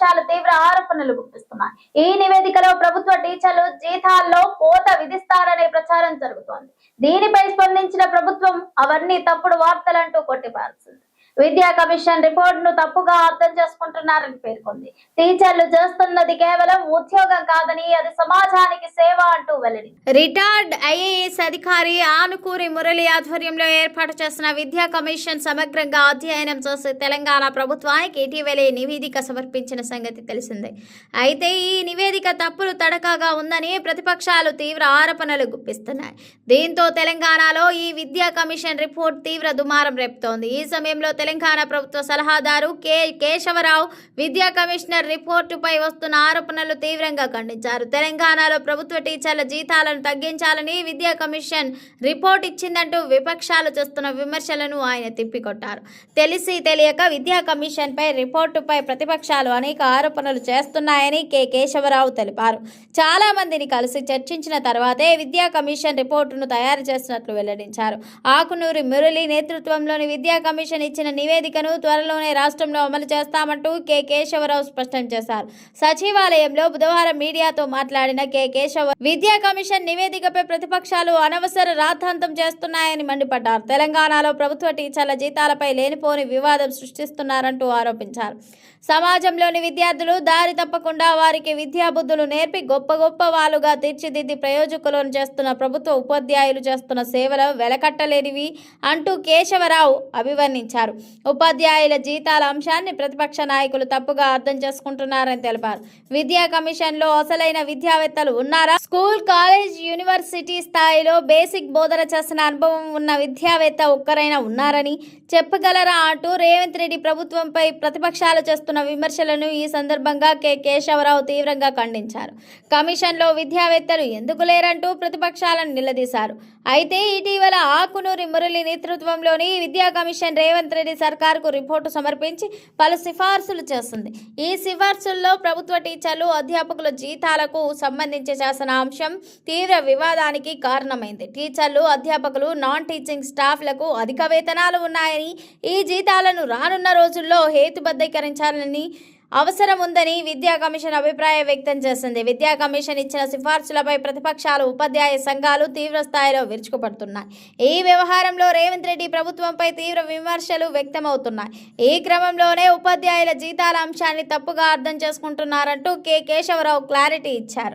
ప్రతిపక్షాలు తీవ్ర ఆరోపణలు గుప్పిస్తున్నాయి. ఈ నివేదికలో ప్రభుత్వ టీచర్లు జీతాల్లో కోత విధిస్తారనే ప్రచారం జరుగుతోంది. దీనిపై స్పందించిన ప్రభుత్వం అవన్నీ తప్పుడు వార్తలంటూ కొట్టిపారేసింది. విద్యా కమిషన్ రిపోర్ట్ ను తప్పుగా అర్థం చేసుకుంటున్నారని పేర్కొంది. టీచర్లు చేస్తున్నది కేవలం ఉద్యోగం కాదని అది సమాజానికి సేవ అంటూ వెల్లడింది. రిటైర్డ్ ఐఏఎస్ అధికారి ఆనుకూరి మురళి ఆధ్వర్యంలో ఏర్పాటు చేసిన విద్యా కమిషన్ సమగ్రంగా అధ్యయనం చేసి తెలంగాణ ప్రభుత్వానికి ఇటీవలే నివేదిక సమర్పించిన సంగతి తెలిసిందే. అయితే ఈ నివేదిక తప్పులు తడకగా ఉందని ప్రతిపక్షాలు తీవ్ర ఆరోపణలు గుప్పిస్తున్నాయి. దీంతో తెలంగాణలో ఈ విద్యా కమిషన్ రిపోర్ట్ తీవ్ర దుమారం రేపుతోంది. ఈ సమయంలో తెలంగాణ ప్రభుత్వ సలహాదారు కేశవరావు విద్యా కమిషనర్ రిపోర్టుపై వస్తున్న ఆరోపణలు తీవ్రంగా ఖండించారు. తెలంగాణలో ప్రభుత్వ టీచర్ల జీతాలను తగ్గించాలని విద్యా కమిషన్ రిపోర్ట్ ఇచ్చిందంటూ విపక్షాలు చేస్తున్న విమర్శలను ఆయన తిప్పికొట్టారు. తెలిసి తెలియక విద్యా కమిషన్ పై రిపోర్టుపై ప్రతిపక్షాలు అనేక ఆరోపణలు చేస్తున్నాయని కేశవరావు తెలిపారు. చాలా మందిని కలిసి చర్చించిన తర్వాతే విద్యా కమిషన్ రిపోర్టును తయారు చేసినట్లు వెల్లడించారు. ఆకునూరి మురళి నేతృత్వంలోని విద్యా కమిషన్ ఇచ్చిన నివేదికను త్వరలోనే రాష్ట్రంలో అమలు చేస్తామంటూ కేశవరావు స్పష్టం చేశారు. సచివాలయంలో బుధవారం మీడియాతో మాట్లాడిన కేశవరావు విద్యా కమిషన్ నివేదికపై ప్రతిపక్షాలు అనవసర రాద్ధాంతం చేస్తున్నాయని మండిపడ్డారు. తెలంగాణలో ప్రభుత్వ టీచర్ల జీతాలపై లేనిపోని వివాదం సృష్టిస్తున్నారంటూ ఆరోపించారు. సమాజంలోని విద్యార్థులు దారి తప్పకుండా వారికి విద్యా బుద్ధులు నేర్పి గొప్ప వాళ్ళుగా తీర్చిదిద్ది ప్రయోజకులను చేస్తున్న ప్రభుత్వ ఉపాధ్యాయులు చేస్తున్న సేవలు వెలకట్టలేనివి అంటూ కేశవరావు అభివర్ణించారు. ఉపాధ్యాయుల జీతాల అంశాన్ని ప్రతిపక్ష నాయకులు తప్పుగా అర్థం చేసుకుంటున్నారని తెలిపారు. విద్యా కమిషన్ లో అసలైన విద్యావేత్తలు ఉన్నారా? స్కూల్, కాలేజ్, యూనివర్సిటీ స్థాయిలో బేసిక్ బోధన చేసిన అనుభవం ఉన్న విద్యావేత్త ఒక్కరైనా ఉన్నారని చెప్పగలరా అంటూ రేవంత్ రెడ్డి ప్రభుత్వంపై ప్రతిపక్షాలు చేస్తున్న విమర్శలను ఈ సందర్భంగా కేశవరావు తీవ్రంగా ఖండించారు. కమిషన్ లో విద్యావేత్తలు ఎందుకు లేరంటూ ప్రతిపక్షాలను నిలదీశారు. అయితే ఇటీవల ఆకునూరి మురళి నేతృత్వంలోని విద్యా కమిషన్ రేవంత్ రెడ్డి సర్కార్కు రిపోర్టు సమర్పించి పలు సిఫార్సులు చేస్తుంది. ఈ సిఫార్సుల్లో ప్రభుత్వ టీచర్లు, అధ్యాపకుల జీతాలకు సంబంధించి చేసిన అంశం తీవ్ర వివాదానికి కారణమైంది. టీచర్లు, అధ్యాపకులు, నాన్ టీచింగ్ స్టాఫ్లకు అధిక వేతనాలు ఉన్నాయని, ఈ జీతాలను రానున్న రోజుల్లో హేతుబద్ధీకరించాలని అవసరం ఉందని విద్యా కమిషన్ అభిప్రాయం వ్యక్తం చేసింది. విద్యా కమిషన్ ఇచ్చిన సిఫార్సులపై ప్రతిపక్షాలు, ఉపాధ్యాయ సంఘాలు తీవ్ర స్థాయిలో విరుచుకుపడుతున్నాయి. ఈ వ్యవహారంలో రేవంత్ రెడ్డి ప్రభుత్వంపై తీవ్ర విమర్శలు వ్యక్తమవుతున్నాయి. ఈ క్రమంలోనే ఉపాధ్యాయుల జీతాల అంశాన్ని తప్పుగా అర్థం చేసుకుంటున్నారంటూ కేశవరావు క్లారిటీ ఇచ్చారు.